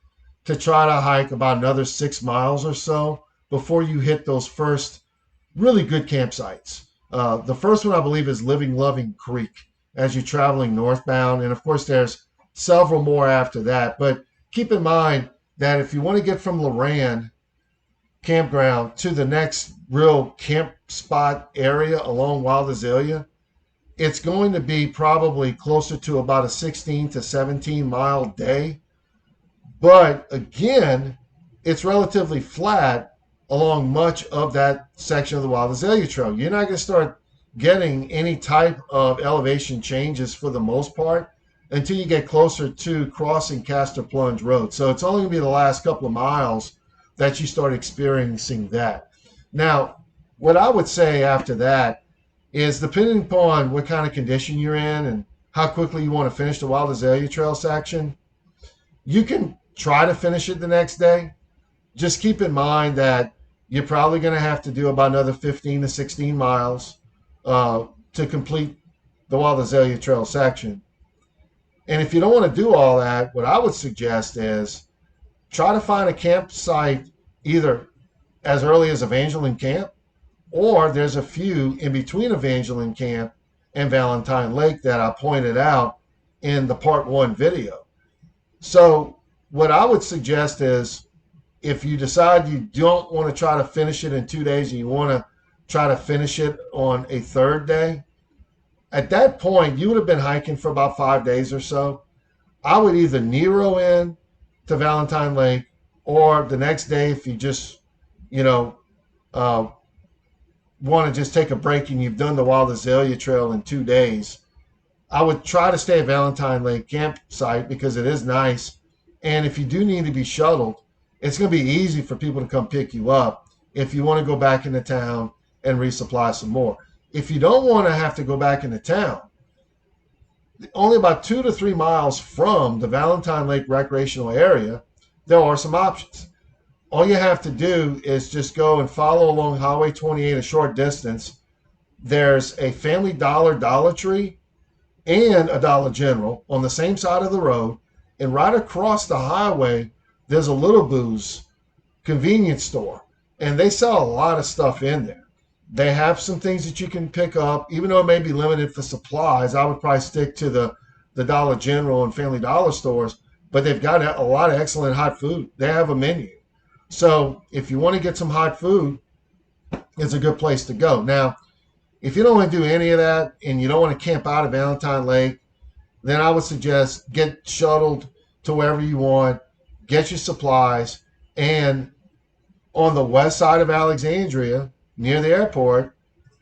to try to hike about another 6 miles or so before you hit those first really good campsites. The first one, I believe, is Living Loving Creek as you're traveling northbound. And of course, there's several more after that. But keep in mind that if you want to get from Lorraine campground to the next real camp spot area along Wild Azalea, it's going to be probably closer to about a 16 to 17 mile day. But again, it's relatively flat along much of that section of the Wild Azalea Trail. You're not going to start getting any type of elevation changes for the most part until you get closer to crossing Castor Plunge Road. So it's only going to be the last couple of miles that you start experiencing that. Now, what I would say after that is, depending upon what kind of condition you're in and how quickly you want to finish the Wild Azalea Trail section, you can try to finish it the next day. Just keep in mind that you're probably going to have to do about another 15 to 16 miles to complete the Wild Azalea Trail section. And if you don't want to do all that, what I would suggest is try to find a campsite either as early as Evangeline Camp, or there's a few in between Evangeline Camp and Valentine Lake that I pointed out in the part 1 video. So what I would suggest is, if you decide you don't want to try to finish it in 2 days and you want to try to finish it on a third day, at that point, you would have been hiking for about 5 days or so. I would either Nero in to Valentine Lake, or the next day, if you just, want to just take a break and you've done the Wild Azalea Trail in 2 days, I would try to stay at Valentine Lake campsite because it is nice. And if you do need to be shuttled, it's going to be easy for people to come pick you up if you want to go back into town and resupply some more. If you don't want to have to go back into town, only about 2 to 3 miles from the Valentine Lake recreational area, there are some options. All you have to do is just go and follow along Highway 28 a short distance. There's a Family Dollar, Dollar Tree, and a Dollar General on the same side of the road. And right across the highway, there's a Little Boo's convenience store. And they sell a lot of stuff in there. They have some things that you can pick up, even though it may be limited for supplies. I would probably stick to the the Dollar General and Family Dollar stores, but they've got a lot of excellent hot food. They have a menu. So if you want to get some hot food, it's a good place to go. Now, if you don't want to do any of that and you don't want to camp out at Valentine Lake, then I would suggest get shuttled to wherever you want, get your supplies, and on the west side of Alexandria, near the airport,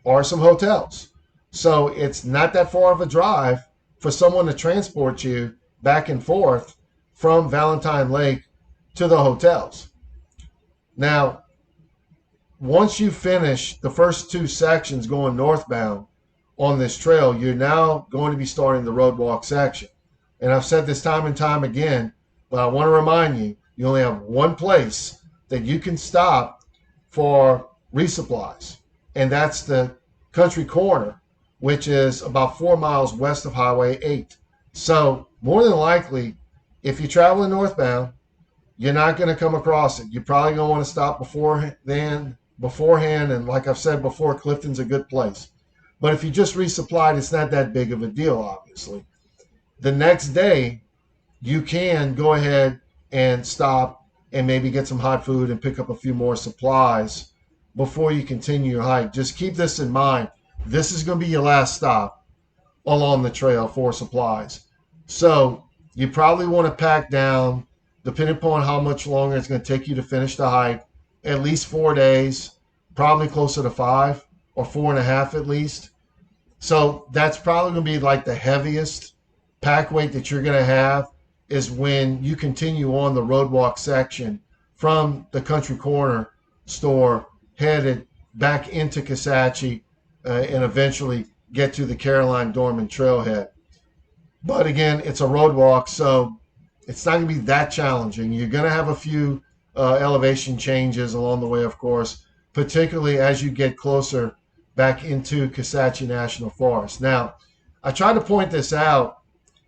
are some hotels. So it's not that far of a drive for someone to transport you back and forth from Valentine Lake to the hotels. Now, once you finish the first two sections going northbound on this trail, you're now going to be starting the roadwalk section. And I've said this time and time again, but I want to remind you, you only have one place that you can stop for resupplies, and that's the Country Corner, which is about 4 miles west of Highway 8. So more than likely, if you're traveling northbound, you're not going to come across it. You're probably going to want to stop beforehand, and like I've said before, Clifton's a good place. But if you just resupplied, it's not that big of a deal, obviously. The next day, you can go ahead and stop and maybe get some hot food and pick up a few more supplies before you continue your hike. Just keep this in mind. This is going to be your last stop along the trail for supplies. So you probably want to pack down, depending upon how much longer it's going to take you to finish the hike, at least 4 days, probably closer to 5 or 4.5 at least. So that's probably going to be like the heaviest pack weight that you're going to have is when you continue on the roadwalk section from the Country Corner store, headed back into Kisatchie, and eventually get to the Caroline Dorman Trailhead. But again, it's a roadwalk, so it's not going to be that challenging. You're going to have a few elevation changes along the way, of course, particularly as you get closer back into Kisatchie National Forest. Now, I tried to point this out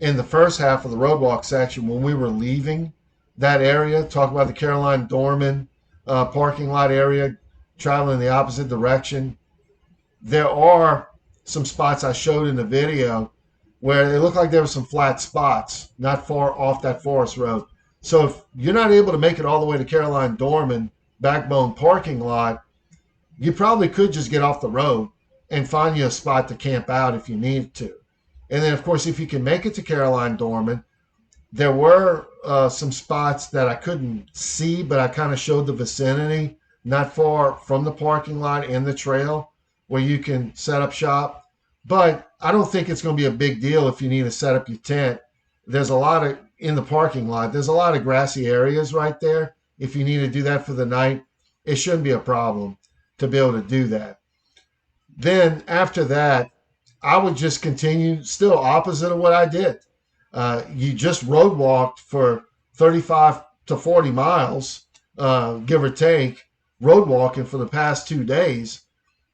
in the first half of the roadwalk section when we were leaving that area, talk about the Caroline Dorman parking lot area, traveling the opposite direction. There are some spots I showed in the video where it looked like there were some flat spots not far off that forest road. So if you're not able to make it all the way to Caroline Dorman Backbone parking lot, you probably could just get off the road and find you a spot to camp out if you need to. And then, of course, if you can make it to Caroline Dorman, there were some spots that I couldn't see, but I kind of showed the vicinity, not far from the parking lot and the trail, where you can set up shop. But I don't think it's going to be a big deal if you need to set up your tent. There's a lot of, in the parking lot, there's a lot of grassy areas right there. If you need to do that for the night, it shouldn't be a problem to be able to do that. Then after that, I would just continue still opposite of what I did. You just road walked for 35 to 40 miles, give or take, road walking for the past 2 days.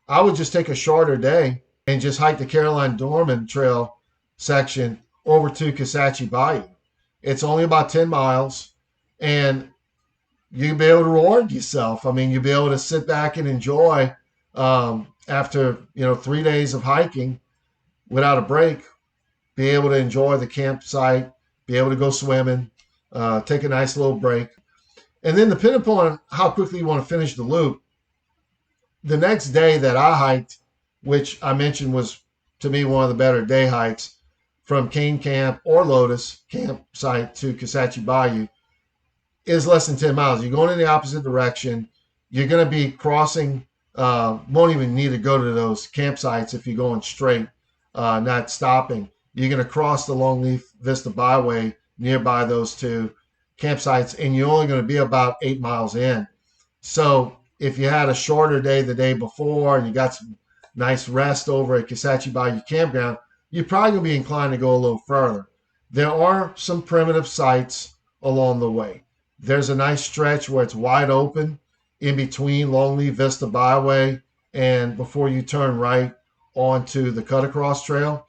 I would just take a shorter day and just hike the Caroline Dorman Trail section over to Kisatchie Bayou. It's only about 10 miles, and you'll be able to reward yourself. I mean, you'll be able to sit back and enjoy after 3 days of hiking without a break, be able to enjoy the campsite, be able to go swimming, take a nice little break. And then depending upon how quickly you want to finish the loop, the next day that I hiked, which I mentioned was to me one of the better day hikes from Cane Camp or Lotus campsite to Kisatchie Bayou, is less than 10 miles. You're going in the opposite direction. You're going to be crossing, won't even need to go to those campsites if you're going straight, not stopping. You're going to cross the Longleaf Vista Byway nearby those two campsites, and you're only going to be about 8 miles in. So if you had a shorter day the day before and you got some nice rest over at Kisatchie Bayou Campground, you're probably going to be inclined to go a little further. There are some primitive sites along the way. There's a nice stretch where it's wide open in between Longleaf Vista Byway and before you turn right onto the Cut Across Trail.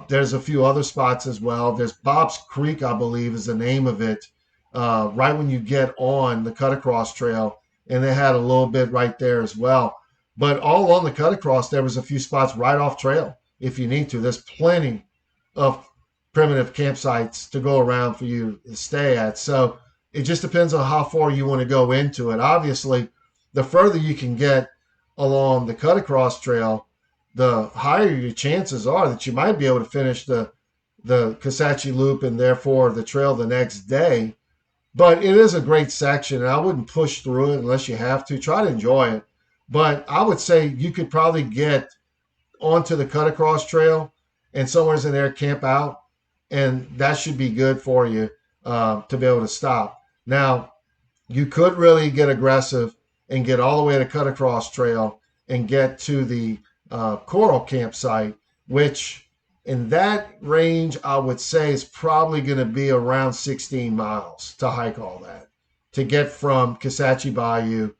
There's a few other spots as well. There's Bob's Creek, I believe is the name of it, right when you get on the Cut Across Trail, and they had a little bit right there as well. But all along the Cut Across, there was a few spots right off trail if you need to. There's plenty of primitive campsites to go around for you to stay at. So it just depends on how far you want to go into it. Obviously, the further you can get along the cut across trail, the higher your chances are that you might be able to finish the Kisatchie Loop and therefore the trail the next day. But it is a great section, and I wouldn't push through it unless you have to. Try to enjoy it. But I would say you could probably get onto the cut across trail and somewhere's in there camp out, and that should be good for you to be able to stop. Now, you could really get aggressive and get all the way to cut across trail and get to the coral campsite, which in that range, I would say is probably going to be around 16 miles to hike all that, to get from Kisatchie Bayou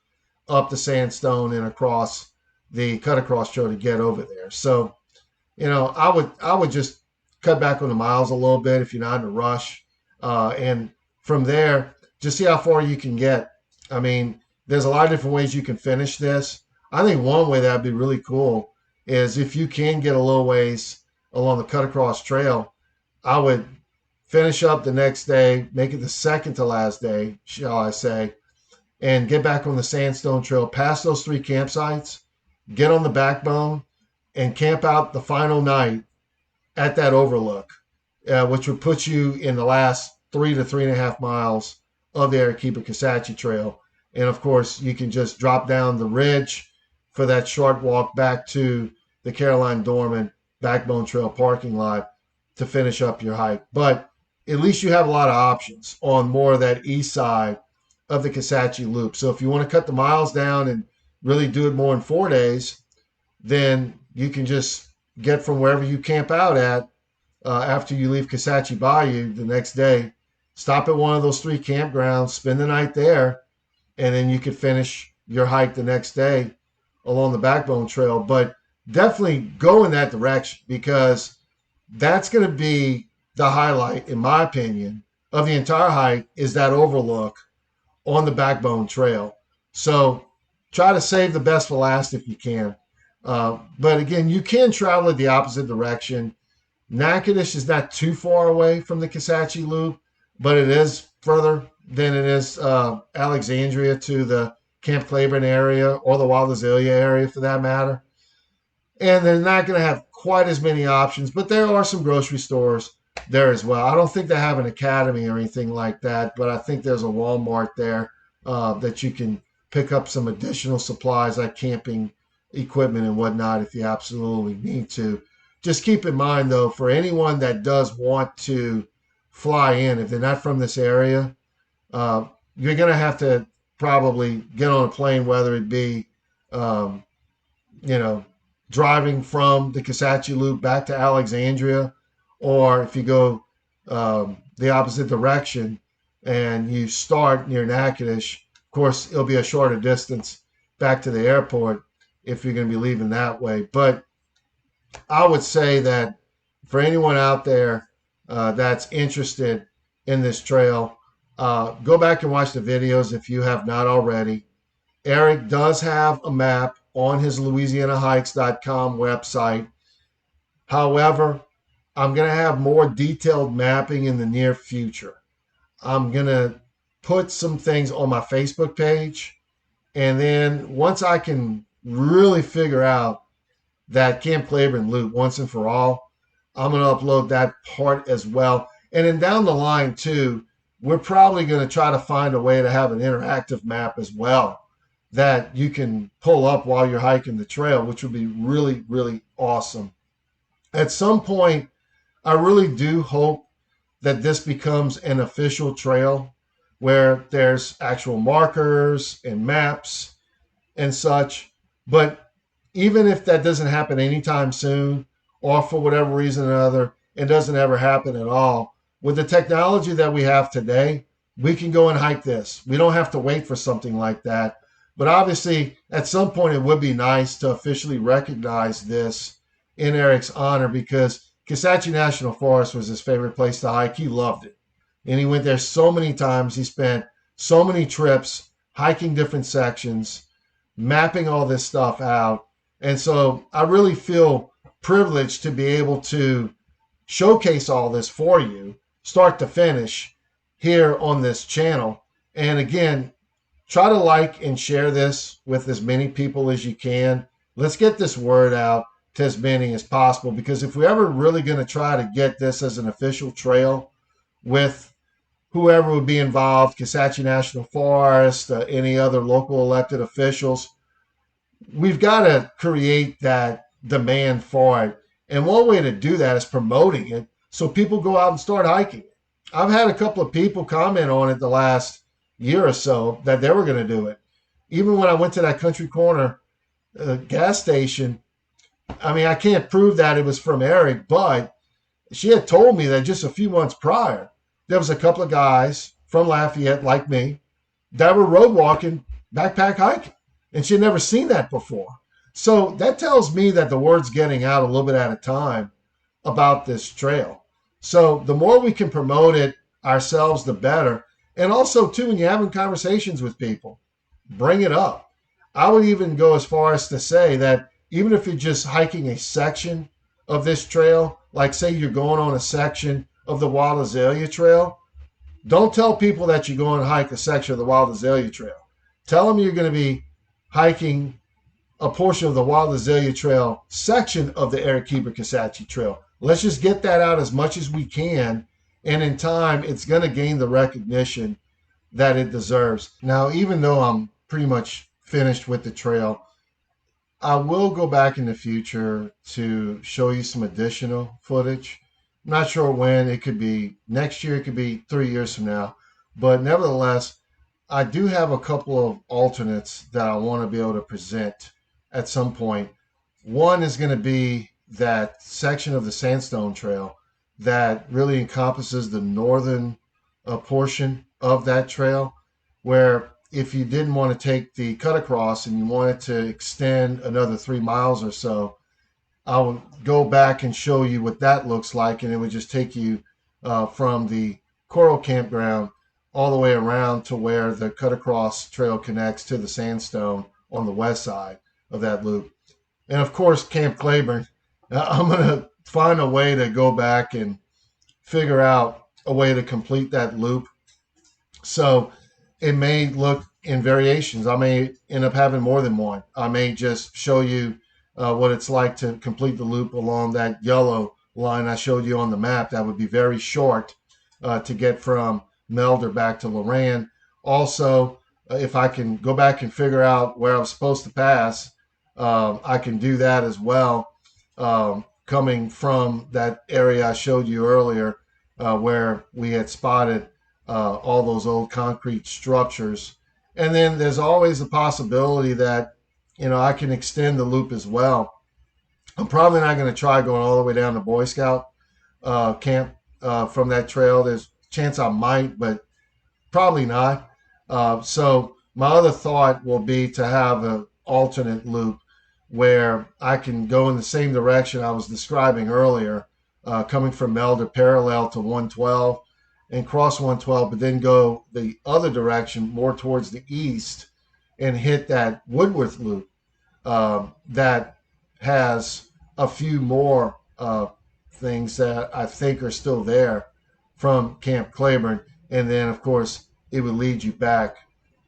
up the sandstone and across the cut across trail to get over there. So, I would just cut back on the miles a little bit if you're not in a rush. And from there, just see how far you can get. I mean, there's a lot of different ways you can finish this. I think one way that'd be really cool is if you can get a little ways along the cut across trail, I would finish up the next day, make it the second to last day, shall I say, and get back on the sandstone trail past those 3 campsites, get on the backbone, and camp out the final night at that overlook, which would put you in the last 3 to 3.5 miles of the Arequipa Kisatchie Trail. And of course, you can just drop down the ridge for that short walk back to the Caroline Dorman Backbone Trail parking lot to finish up your hike. But at least you have a lot of options on more of that east side of the Kisatchie Loop. So if you want to cut the miles down and really do it more in 4 days, then you can just get from wherever you camp out at after you leave Kisatchie Bayou the next day, stop at one of those 3 campgrounds, spend the night there, and then you could finish your hike the next day along the Backbone Trail. But definitely go in that direction, because that's going to be the highlight, in my opinion, of the entire hike, is that overlook on the Backbone Trail. So try to save the best for last if you can. But again, you can travel in the opposite direction. Natchitoches is not too far away from the Kisatchie Loop, but it is further than it is Alexandria to the Camp Claiborne area, or the Wild Azalea area for that matter. And they're not going to have quite as many options, but there are some grocery stores there as well. I don't think they have an academy or anything like that, but I think there's a Walmart there that you can pick up some additional supplies like camping equipment and whatnot if you absolutely need to. Just keep in mind, though, for anyone that does want to fly in, if they're not from this area, you're going to have to probably get on a plane, whether it be, driving from the Kisatchie Loop back to Alexandria, or if you go the opposite direction and you start near Natchitoches, of course, it'll be a shorter distance back to the airport if you're going to be leaving that way. But I would say that for anyone out there that's interested in this trail, go back and watch the videos if you have not already. Eric does have a map on his LouisianaHikes.com website. However, I'm going to have more detailed mapping in the near future. I'm going to put some things on my Facebook page, and then once I can really figure out that Camp Claiborne loop once and for all, I'm going to upload that part as well. And then down the line too, we're probably going to try to find a way to have an interactive map as well that you can pull up while you're hiking the trail, which would be really, really awesome. At some point, I really do hope that this becomes an official trail where there's actual markers and maps and such. But even if that doesn't happen anytime soon, or for whatever reason or another, it doesn't ever happen at all, with the technology that we have today, we can go and hike this. We don't have to wait for something like that. But obviously, at some point, it would be nice to officially recognize this in Eric's honor, because Kisatchie National Forest was his favorite place to hike. He loved it. And he went there so many times. He spent so many trips hiking different sections, mapping all this stuff out. And so I really feel privileged to be able to showcase all this for you, start to finish, here on this channel. And again, try to like and share this with as many people as you can. Let's get this word out to as many as possible, because if we're ever really going to try to get this as an official trail with whoever would be involved, Kisatchie National Forest, any other local elected officials, we've got to create that demand for it. And one way to do that is promoting it so people go out and start hiking. I've had a couple of people comment on it the last year or so that they were going to do it. Even when I went to that Country Corner gas station, I mean, I can't prove that it was from Eric, but she had told me that just a few months prior, there was a couple of guys from Lafayette, like me, that were road walking, backpack hiking. And she had never seen that before. So that tells me that the word's getting out a little bit at a time about this trail. So the more we can promote it ourselves, the better. And also, too, when you're having conversations with people, bring it up. I would even go as far as to say that even if you're just hiking a section of this trail, like say you're going on a section of the Wild Azalea Trail, don't tell people that you're going to hike a section of the Wild Azalea Trail. Tell them you're going to be hiking a portion of the Wild Azalea Trail section of the Eric Heber Kisatchie Trail. Let's just get that out as much as we can, and in time, it's going to gain the recognition that it deserves. Now, even though I'm pretty much finished with the trail, I will go back in the future to show you some additional footage. I'm not sure when. It could be next year, it could be 3 years from now. But nevertheless, I do have a couple of alternates that I want to be able to present at some point. One is going to be that section of the Sandstone Trail that really encompasses the northern portion of that trail, where if you didn't want to take the cut across and you wanted to extend another 3 miles or so, I will go back and show you what that looks like, and it would just take you from the Coral Campground all the way around to where the cut across trail connects to the Sandstone on the west side of that loop. And of course, Camp Claiborne, I'm going to find a way to go back and figure out a way to complete that loop. So it may look in variations. I may end up having more than one. I may just show you what it's like to complete the loop along that yellow line I showed you on the map. That would be very short to get from Melder back to Loran. Also, if I can go back and figure out where I was supposed to pass, I can do that as well, coming from that area I showed you earlier, where we had spotted all those old concrete structures. And then there's always a possibility that, you know, I can extend the loop as well. I'm probably not going to try going all the way down to Boy Scout camp from that trail. There's a chance I might, but probably not. So my other thought will be to have an alternate loop where I can go in the same direction I was describing earlier, coming from Melder parallel to 112 and cross 112, but then go the other direction more towards the east and hit that Woodworth loop that has a few more things that I think are still there from Camp Claiborne. And then, of course, it would lead you back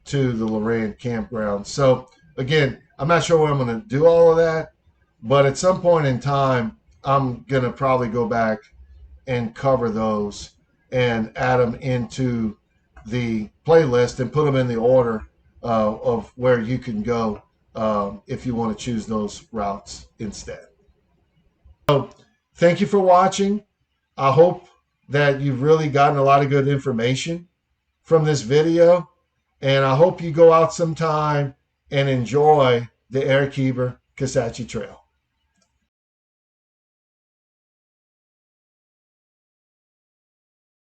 to the Loran campground. So, again, I'm not sure when I'm going to do all of that, but at some point in time, I'm going to probably go back and cover those and add them into the playlist and put them in the order of where you can go if you want to choose those routes instead. So thank you for watching. I hope that you've really gotten a lot of good information from this video, and I hope you go out sometime and enjoy the Eric Heber Kisatchie Trail.